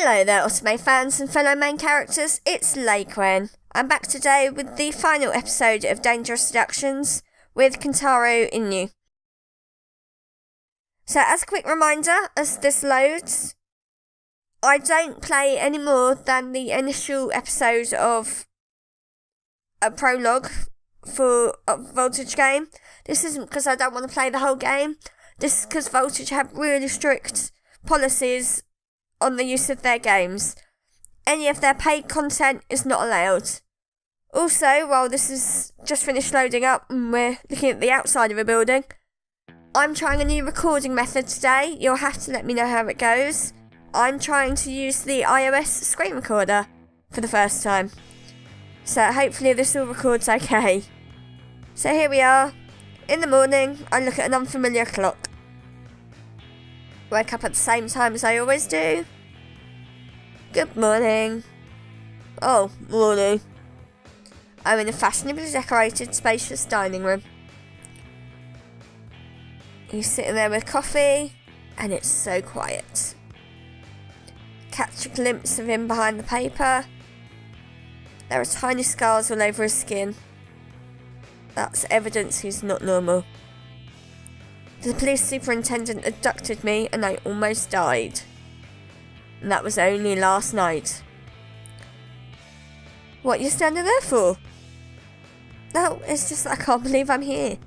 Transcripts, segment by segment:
Hello there, otome fans and fellow main characters, it's Lai Quen. I'm back today with the final episode of Dangerous Seductions with Kentaro Inui. So as a quick reminder, as this loads, I don't play any more than the initial episode of a prologue for a Voltage game. This isn't because I don't want to play the whole game, this is because Voltage have really strict policies on the use of their games. Any of their paid content is not allowed. Also, while this is just finished loading up and we're looking at the outside of a building, I'm trying a new recording method today. You'll have to let me know how it goes. I'm trying to use the iOS screen recorder for the first time. So hopefully this all records okay. So here we are. In the morning, I look at an unfamiliar clock. Wake up at the same time as I always do. Good morning. Oh, morning. I'm in a fashionably decorated, spacious dining room. He's sitting there with coffee, and it's so quiet. Catch a glimpse of him behind the paper. There are tiny scars all over his skin. That's evidence he's not normal. The police superintendent abducted me and I almost died. And that was only last night. What are you standing there for? No, it's just I can't believe I'm here.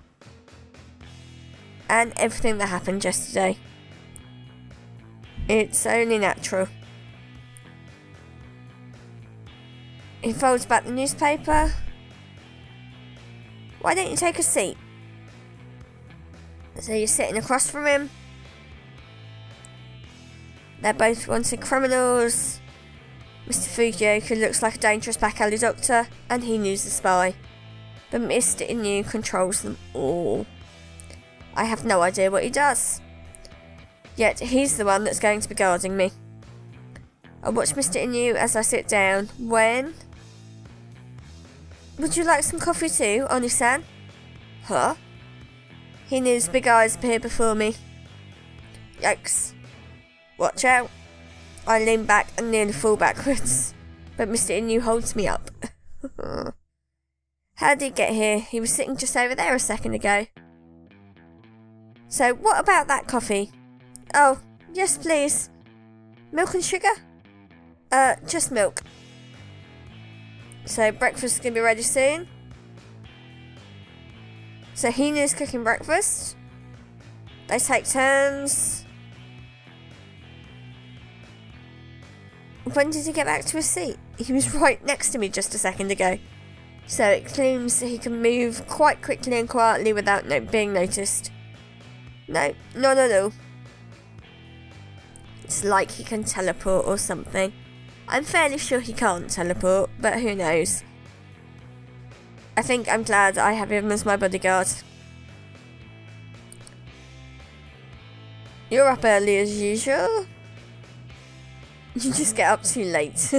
And everything that happened yesterday. It's only natural. He folds back the newspaper. Why don't you take a seat? So you're sitting across from him. They're both wanted criminals. Mr. Fugioka looks like a dangerous back alley doctor, and he knows the spy. But Mr. Inui controls them all. I have no idea what he does. Yet he's the one that's going to be guarding me. I watch Mr. Inui as I sit down. When? Would you like some coffee too, Oni-san? Huh? Inui's big eyes appear before me. Yikes. Watch out. I lean back and nearly fall backwards. But Mr. Inui holds me up. How did he get here? He was sitting just over there a second ago. So, what about that coffee? Oh, yes please. Milk and sugar? Just milk. So, breakfast is going to be ready soon. So Inui's cooking breakfast. They take turns. When did he get back to his seat? He was right next to me just a second ago. So it claims he can move quite quickly and quietly without being noticed. No. It's like he can teleport or something. I'm fairly sure he can't teleport, but who knows. I think I'm glad I have him as my bodyguard. You're up early as usual. You just get up too late.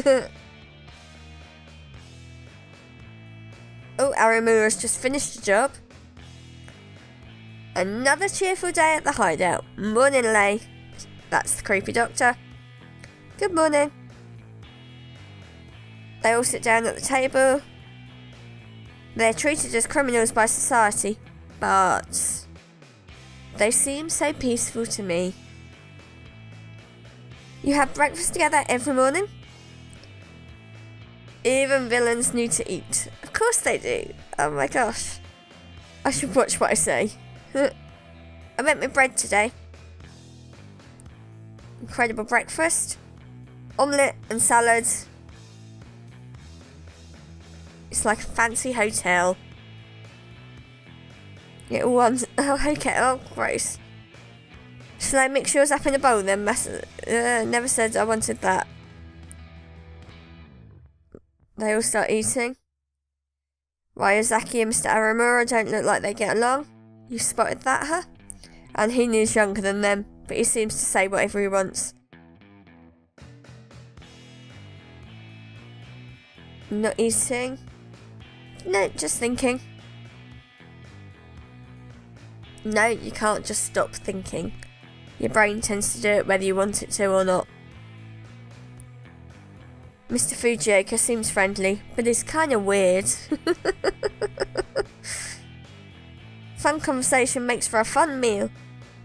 Oh, Aramura's just finished the job. Another cheerful day at the hideout. Morning, Lai. That's the creepy doctor. Good morning. They all sit down at the table. They're treated as criminals by society, but they seem so peaceful to me. You have breakfast together every morning? Even villains need to eat. Of course they do. Oh my gosh. I should watch what I say. I meant my bread today. Incredible breakfast. Omelette and salad. It's like a fancy hotel. Little ones. Oh, okay. Oh, gross. Shall I mix yours up in a bowl then? Never said I wanted that. They all start eating. Ryozaki and Mr. Aramura don't look like they get along. You spotted that, huh? And Inui's younger than them, but he seems to say whatever he wants. Not eating. No, just thinking. No, you can't just stop thinking. Your brain tends to do it whether you want it to or not. Mr. Fujioka seems friendly, but he's kind of weird. Fun conversation makes for a fun meal.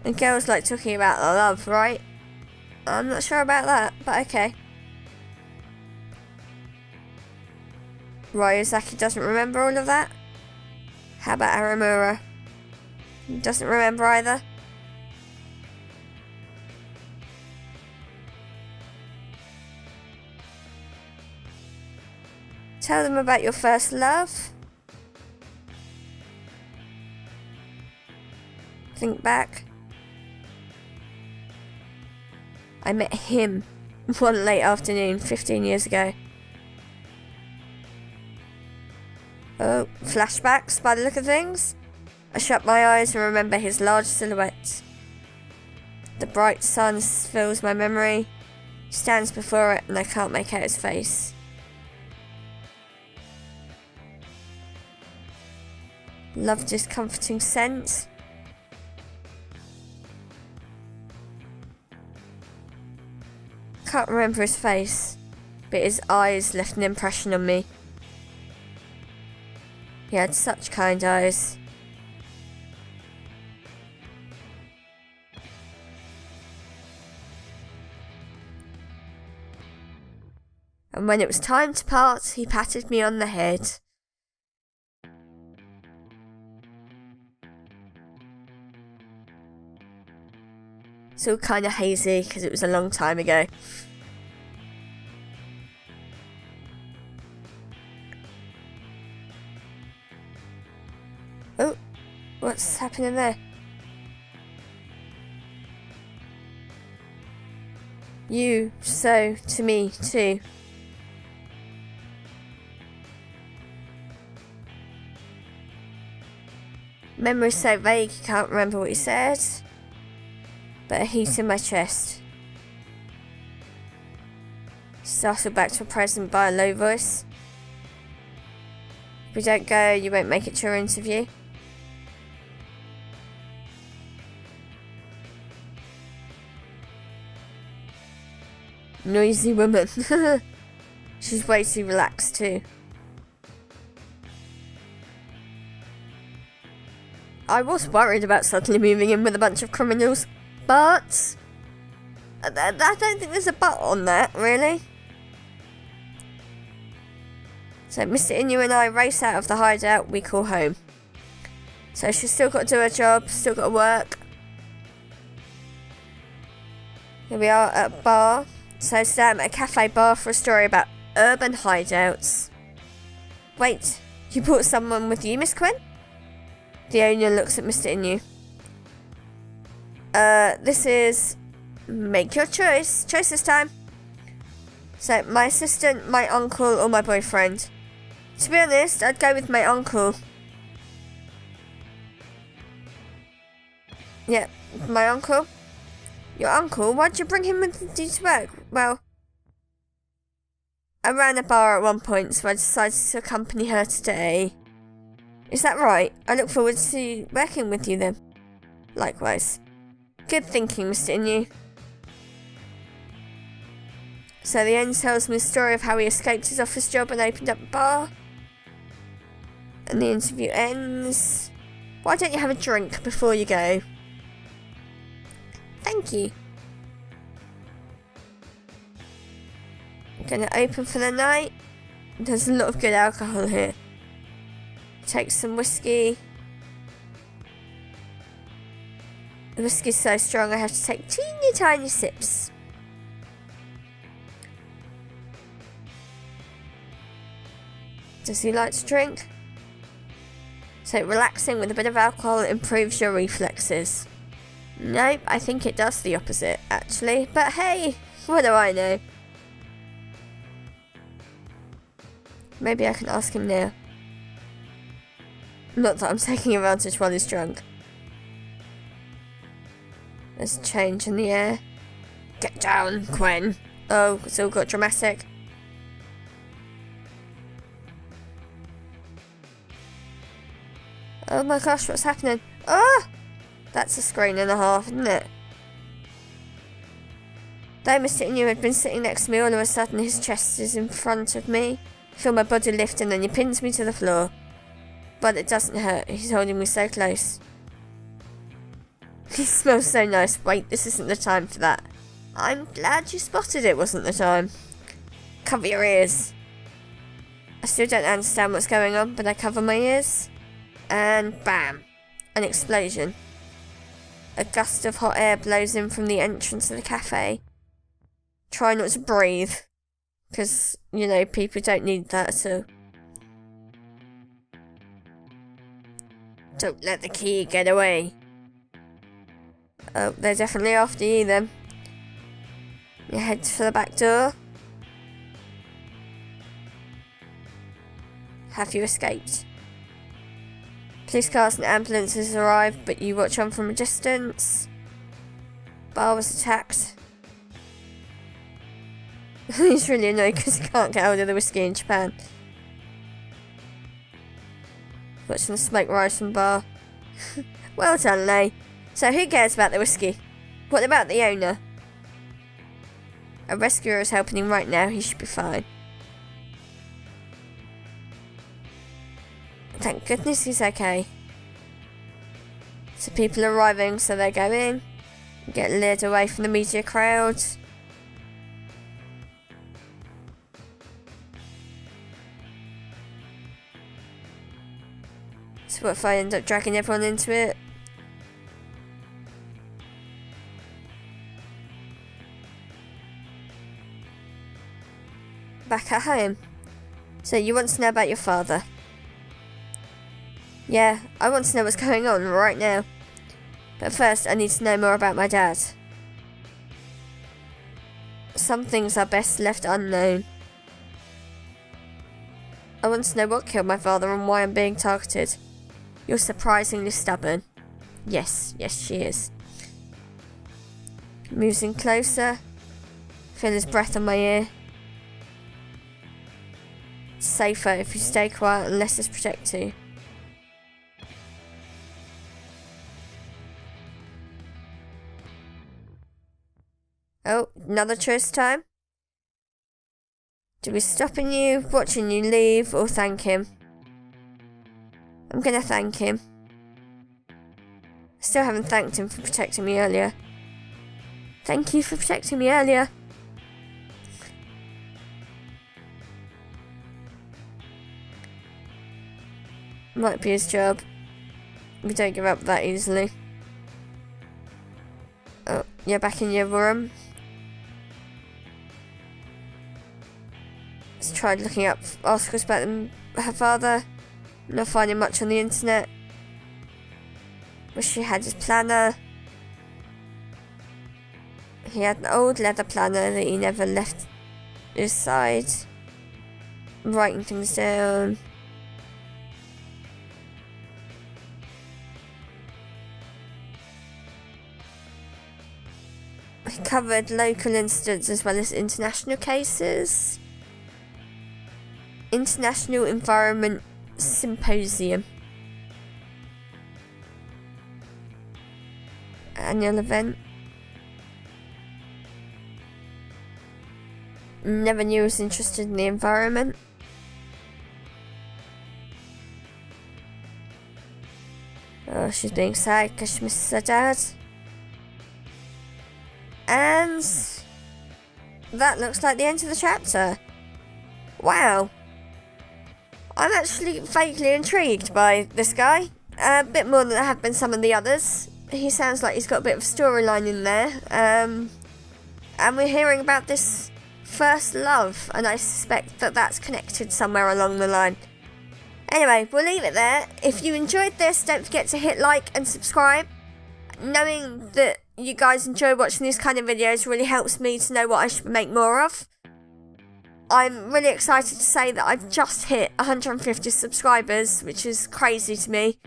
And girls like talking about love, right? I'm not sure about that, but okay. Ryuzaki doesn't remember all of that? How about Aramura? He doesn't remember either? Tell them about your first love. Think back. I met him one late afternoon 15 years ago. Oh, flashbacks by the look of things? I shut my eyes and remember his large silhouette. The bright sun fills my memory, stands before it, and I can't make out his face. Loved his comforting scent. Can't remember his face, but his eyes left an impression on me. He had such kind eyes. And when it was time to part, he patted me on the head. It's all kind of hazy because it was a long time ago. Oh, what's happening there? You, so, to me, too. Memory's so vague, you can't remember what he said. But a heat in my chest. Startled back to a present by a low voice. If we don't go, you won't make it to your interview. Noisy woman. She's way too relaxed too. I was worried about suddenly moving in with a bunch of criminals, but I don't think there's a but on that, really. So Mr. Inu and I race out of the hideout we call home. So she's still got to do her job, still got to work. Here we are at a bar. So today I'm at a cafe bar for a story about urban hideouts. Wait, you brought someone with you, Miss Quen? The owner looks at Mr. Inu. This is... Make your choice. Choice this time. So, my assistant, my uncle, or my boyfriend. To be honest, I'd go with my uncle. Yeah, my uncle. Your uncle? Why'd you bring him with you to work? Well, I ran a bar at one point, so I decided to accompany her today. Is that right? I look forward to working with you then. Likewise. Good thinking, Mr. Inu. So the owner tells me the story of how he escaped his office job and opened up a bar. And the interview ends. Why don't you have a drink before you go? Thank you. I'm gonna open for the night. There's a lot of good alcohol here. Take some whiskey. The whiskey's so strong I have to take teeny tiny sips. Does he like to drink? So relaxing with a bit of alcohol improves your reflexes. Nope, I think it does the opposite, actually. But hey, what do I know? Maybe I can ask him now. Not that I'm taking advantage while he's drunk. There's a change in the air. Get down, Quen. Oh, it's all got dramatic. Oh my gosh, what's happening? Ah! That's a screen and a half, isn't it? Though Mr. Inui had been sitting next to me, all of a sudden his chest is in front of me. I feel my body lift and then he pins me to the floor. But it doesn't hurt, he's holding me so close. He smells so nice. Wait, this isn't the time for that. I'm glad you spotted it wasn't the time. Cover your ears. I still don't understand what's going on, but I cover my ears. And bam! An explosion. A gust of hot air blows in from the entrance of the cafe. Try not to breathe. Because, you know, people don't need that at all. Don't let the key get away. Oh, they're definitely after you then. You head for the back door. Have you escaped? Police cars and ambulances arrive, but you watch on from a distance. Bar was attacked. He's really annoyed because he can't get hold of the whiskey in Japan. Watching the smoke rise from bar. Well done, Lai. So who cares about the whiskey? What about the owner? A rescuer is helping him right now, he should be fine. Thank goodness he's okay. So people are arriving, so they're going. Get lured away from the media crowd. So what if I end up dragging everyone into it? Back at home. So you want to know about your father? Yeah, I want to know what's going on right now. But first I need to know more about my dad. Some things are best left unknown. I want to know what killed my father and why I'm being targeted. You're surprisingly stubborn. Yes, she is. Moves in closer. Feel his breath on my ear. It's safer if you stay quiet and let us protect you. Oh, another choice time? Do we stop you, watching you leave, or thank him? I'm gonna thank him. I still haven't thanked him for protecting me earlier. Thank you for protecting me earlier. Might be his job. We don't give up that easily. Oh, you're back in your room. Let's try looking up articles about her father. Not finding much on the internet. Wish he had his planner. He had an old leather planner that he never left his side. Writing things down. He covered local incidents as well as international cases. International Environment Symposium. Annual event. Never knew he was interested in the environment. Oh, she's being sad because she misses her dad. And that looks like the end of the chapter. Wow. I'm actually vaguely intrigued by this guy. A bit more than I have been some of the others. He sounds like he's got a bit of storyline in there. And we're hearing about this first love, and I suspect that that's connected somewhere along the line. Anyway, we'll leave it there. If you enjoyed this, don't forget to hit like and subscribe. Knowing that you guys enjoy watching these kind of videos really helps me to know what I should make more of. I'm really excited to say that I've just hit 150 subscribers, which is crazy to me.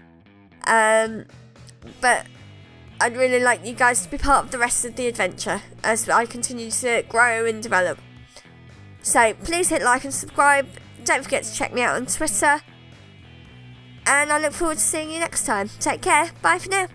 But I'd really like you guys to be part of the rest of the adventure as I continue to grow and develop. So please hit like and subscribe. Don't forget to check me out on Twitter. And I look forward to seeing you next time. Take care. Bye for now.